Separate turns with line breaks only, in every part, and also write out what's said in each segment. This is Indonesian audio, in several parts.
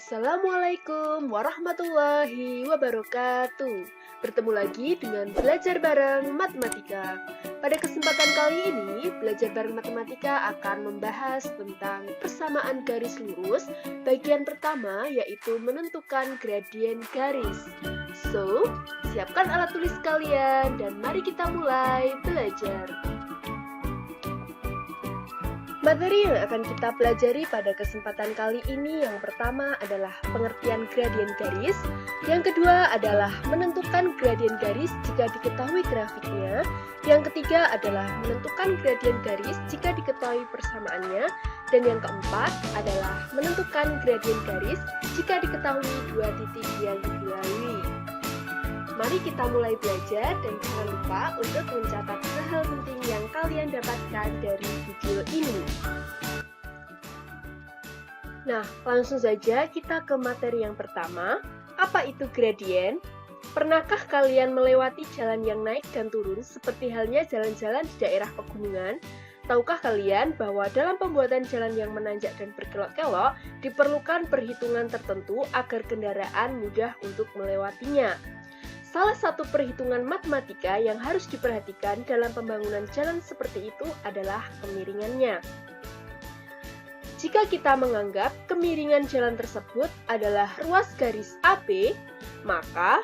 Assalamualaikum warahmatullahi wabarakatuh. Bertemu lagi dengan belajar bareng matematika. Pada kesempatan kali ini, belajar bareng matematika akan membahas tentang persamaan garis lurus. Bagian pertama yaitu menentukan gradien garis. So, siapkan alat tulis kalian dan mari kita mulai belajar. Materi yang akan kita pelajari pada kesempatan kali ini yang pertama adalah pengertian gradien garis, yang kedua adalah menentukan gradien garis jika diketahui grafiknya, yang ketiga adalah menentukan gradien garis jika diketahui persamaannya, dan yang keempat adalah menentukan gradien garis jika diketahui dua titik yang dilalui. Mari kita mulai belajar dan jangan lupa untuk mencatat hal-hal penting yang kalian dapatkan dari video ini. Nah, langsung saja kita ke materi yang pertama. Apa itu gradien? Pernahkah kalian melewati jalan yang naik dan turun seperti halnya jalan-jalan di daerah pegunungan? Tahukah kalian bahwa dalam pembuatan jalan yang menanjak dan berkelok-kelok diperlukan perhitungan tertentu agar kendaraan mudah untuk melewatinya? Salah satu perhitungan matematika yang harus diperhatikan dalam pembangunan jalan seperti itu adalah kemiringannya. Jika kita menganggap kemiringan jalan tersebut adalah ruas garis AB, maka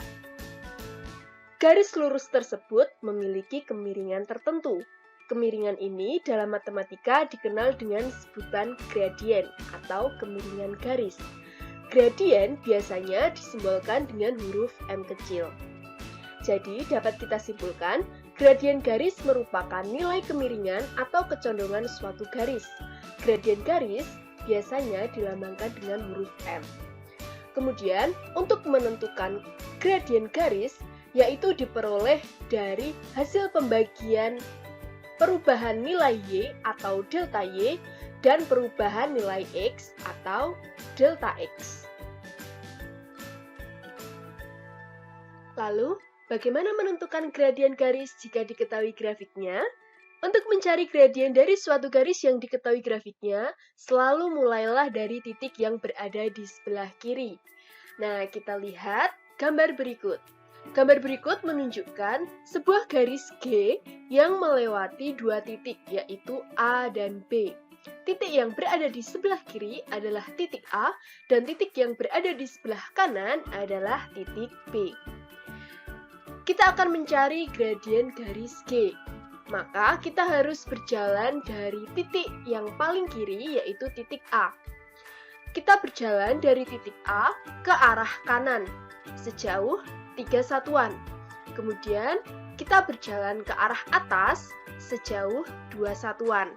garis lurus tersebut memiliki kemiringan tertentu. Kemiringan ini dalam matematika dikenal dengan sebutan gradien atau kemiringan garis. Gradien biasanya disimbolkan dengan huruf M kecil. Jadi, dapat kita simpulkan, gradien garis merupakan nilai kemiringan atau kecondongan suatu garis. Gradien garis biasanya dilambangkan dengan huruf M. Kemudian, untuk menentukan gradien garis, yaitu diperoleh dari hasil pembagian perubahan nilai Y atau delta Y dan perubahan nilai X atau delta X. Lalu, bagaimana menentukan gradien garis jika diketahui grafiknya? Untuk mencari gradien dari suatu garis yang diketahui grafiknya, selalu mulailah dari titik yang berada di sebelah kiri. Nah, kita lihat gambar berikut. Gambar berikut menunjukkan sebuah garis G yang melewati dua titik, yaitu A dan B. Titik yang berada di sebelah kiri adalah titik A, dan titik yang berada di sebelah kanan adalah titik B. Kita akan mencari gradien garis G. Maka kita harus berjalan dari titik yang paling kiri yaitu titik A. Kita berjalan dari titik A ke arah kanan sejauh 3 satuan. Kemudian kita berjalan ke arah atas sejauh 2 satuan.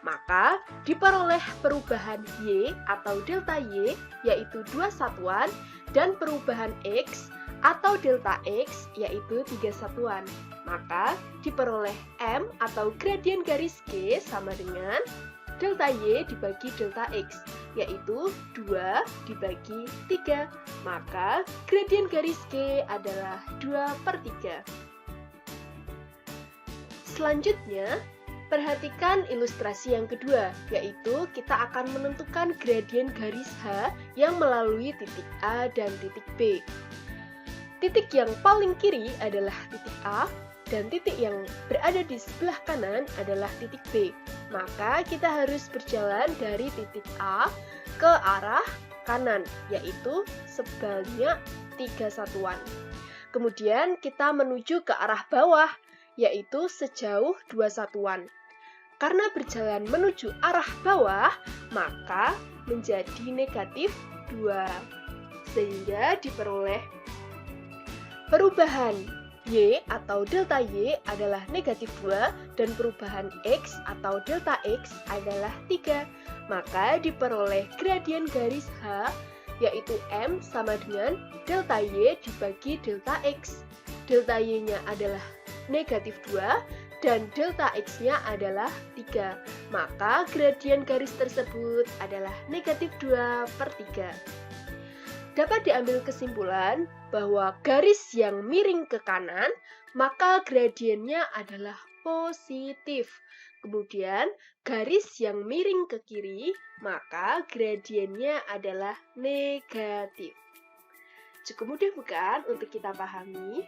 Maka diperoleh perubahan Y atau delta Y yaitu 2 satuan dan perubahan X atau delta X yaitu 3 satuan. Maka diperoleh M atau gradien garis G sama dengan delta Y dibagi delta X yaitu 2 dibagi 3. Maka gradien garis G adalah 2/3. Selanjutnya, perhatikan ilustrasi yang kedua, yaitu kita akan menentukan gradien garis H yang melalui titik A dan titik B. Titik yang paling kiri adalah titik A, dan titik yang berada di sebelah kanan adalah titik B. Maka kita harus berjalan dari titik A ke arah kanan, yaitu sebanyak 3 satuan. Kemudian kita menuju ke arah bawah, yaitu sejauh 2 satuan. Karena berjalan menuju arah bawah, maka menjadi negatif 2. Sehingga diperoleh perubahan Y atau delta Y adalah negatif 2 dan perubahan X atau delta X adalah 3. Maka diperoleh gradien garis H yaitu M sama dengan delta Y dibagi delta X. Delta Y-nya adalah negatif 2 dan delta X-nya adalah 3. Maka gradien garis tersebut adalah negatif 2/3. Dapat diambil kesimpulan bahwa garis yang miring ke kanan, maka gradiennya adalah positif. Kemudian, garis yang miring ke kiri, maka gradiennya adalah negatif. Cukup mudah bukan untuk kita pahami?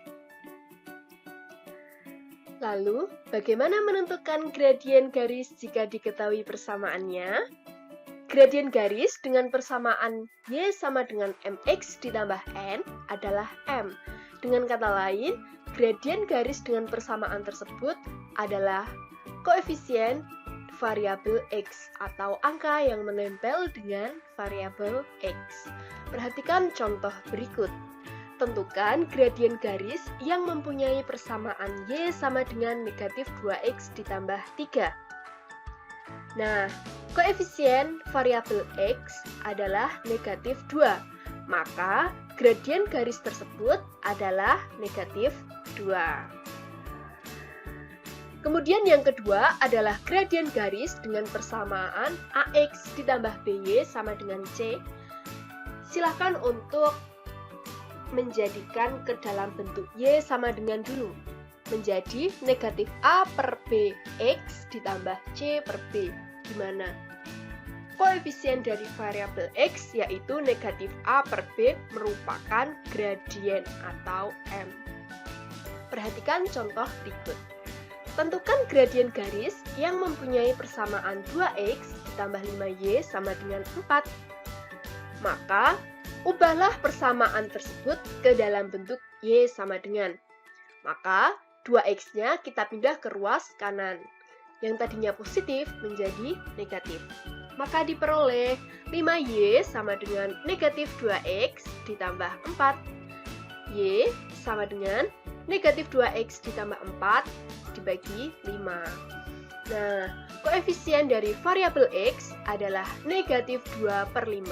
Lalu, bagaimana menentukan gradien garis jika diketahui persamaannya? Gradien garis dengan persamaan Y sama dengan mx ditambah N adalah M. Dengan kata lain, gradien garis dengan persamaan tersebut adalah koefisien variabel X atau angka yang menempel dengan variabel X. Perhatikan contoh berikut. Tentukan gradien garis yang mempunyai persamaan Y sama dengan negatif 2X ditambah 3. Nah, koefisien variabel X adalah negatif 2. Maka, gradien garis tersebut adalah negatif 2. Kemudian yang kedua adalah gradien garis dengan persamaan AX ditambah BY sama dengan C. Silahkan untuk menjadikan ke dalam bentuk Y sama dengan dulu, menjadi negatif A per B X ditambah C per B. Gimana? Koefisien dari variabel X yaitu negatif A per B merupakan gradien atau M. Perhatikan contoh berikut. Tentukan gradien garis yang mempunyai persamaan 2X ditambah 5Y sama dengan 4. Maka, ubahlah persamaan tersebut ke dalam bentuk Y sama dengan. Maka, 2X-nya kita pindah ke ruas kanan. Yang tadinya positif menjadi negatif. Maka diperoleh 5Y sama dengan negatif 2X ditambah 4. Y sama dengan negatif 2X ditambah 4 dibagi 5. Nah, koefisien dari variabel X adalah negatif 2 per 5.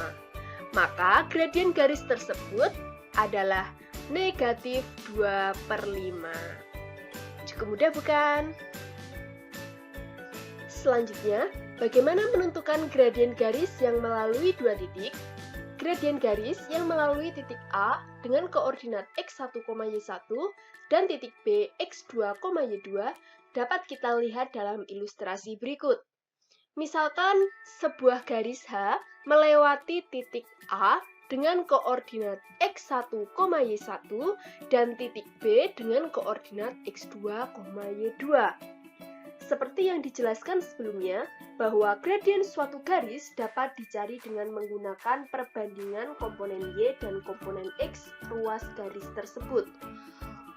Maka gradien garis tersebut adalah negatif 2 per 5. Cukup mudah bukan? Selanjutnya, bagaimana menentukan gradien garis yang melalui dua titik? Gradien garis yang melalui titik A dengan koordinat x1, y1 dan titik B x2, y2 dapat kita lihat dalam ilustrasi berikut. Misalkan sebuah garis H melewati titik A dengan koordinat x1, y1 dan titik B dengan koordinat x2, y2. Seperti yang dijelaskan sebelumnya, bahwa gradien suatu garis dapat dicari dengan menggunakan perbandingan komponen Y dan komponen X ruas garis tersebut.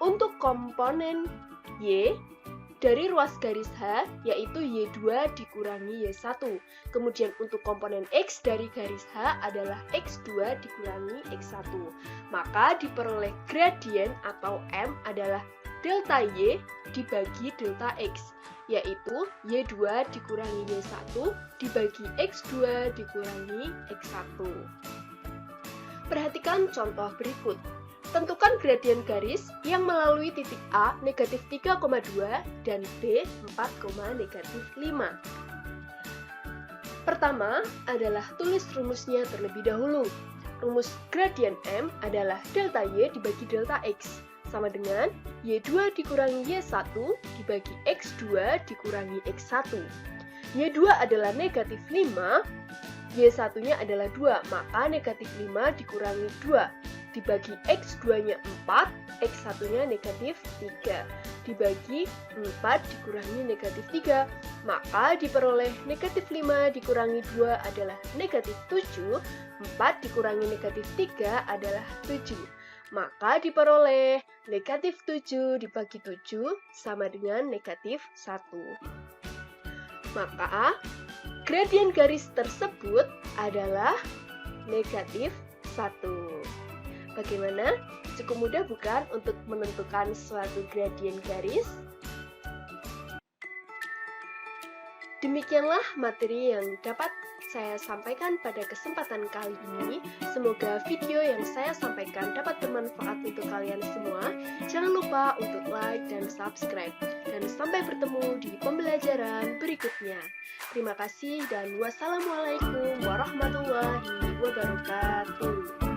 Untuk komponen Y dari ruas garis H, yaitu Y2 dikurangi Y1. Kemudian untuk komponen X dari garis H adalah X2 dikurangi X1. Maka diperoleh gradien atau M adalah delta Y dibagi delta X, yaitu Y2 dikurangi Y1 dibagi X2 dikurangi X1. Perhatikan contoh berikut. Tentukan gradien garis yang melalui titik A negatif 3,2 dan B 4, negatif 5. Pertama adalah tulis rumusnya terlebih dahulu. Rumus gradien M adalah delta Y dibagi delta X sama dengan Y2 dikurangi Y1 dibagi X2 dikurangi X1. Y2 adalah negatif 5, Y1-nya adalah 2, maka negatif 5 dikurangi 2. Dibagi X2-nya 4, X1-nya negatif 3. Dibagi 4 dikurangi negatif 3, maka diperoleh negatif 5 dikurangi 2 adalah negatif 7, 4 dikurangi negatif 3 adalah 7. Maka diperoleh negatif 7 dibagi 7 sama dengan negatif 1. Maka gradien garis tersebut adalah negatif 1. Bagaimana? Cukup mudah bukan untuk menentukan suatu gradien garis? Demikianlah materi yang dapat saya sampaikan pada kesempatan kali ini. Semoga video yang saya sampaikan dapat bermanfaat untuk kalian semua. Jangan lupa untuk like dan subscribe. Dan sampai bertemu di pembelajaran berikutnya. Terima kasih dan wassalamualaikum warahmatullahi wabarakatuh.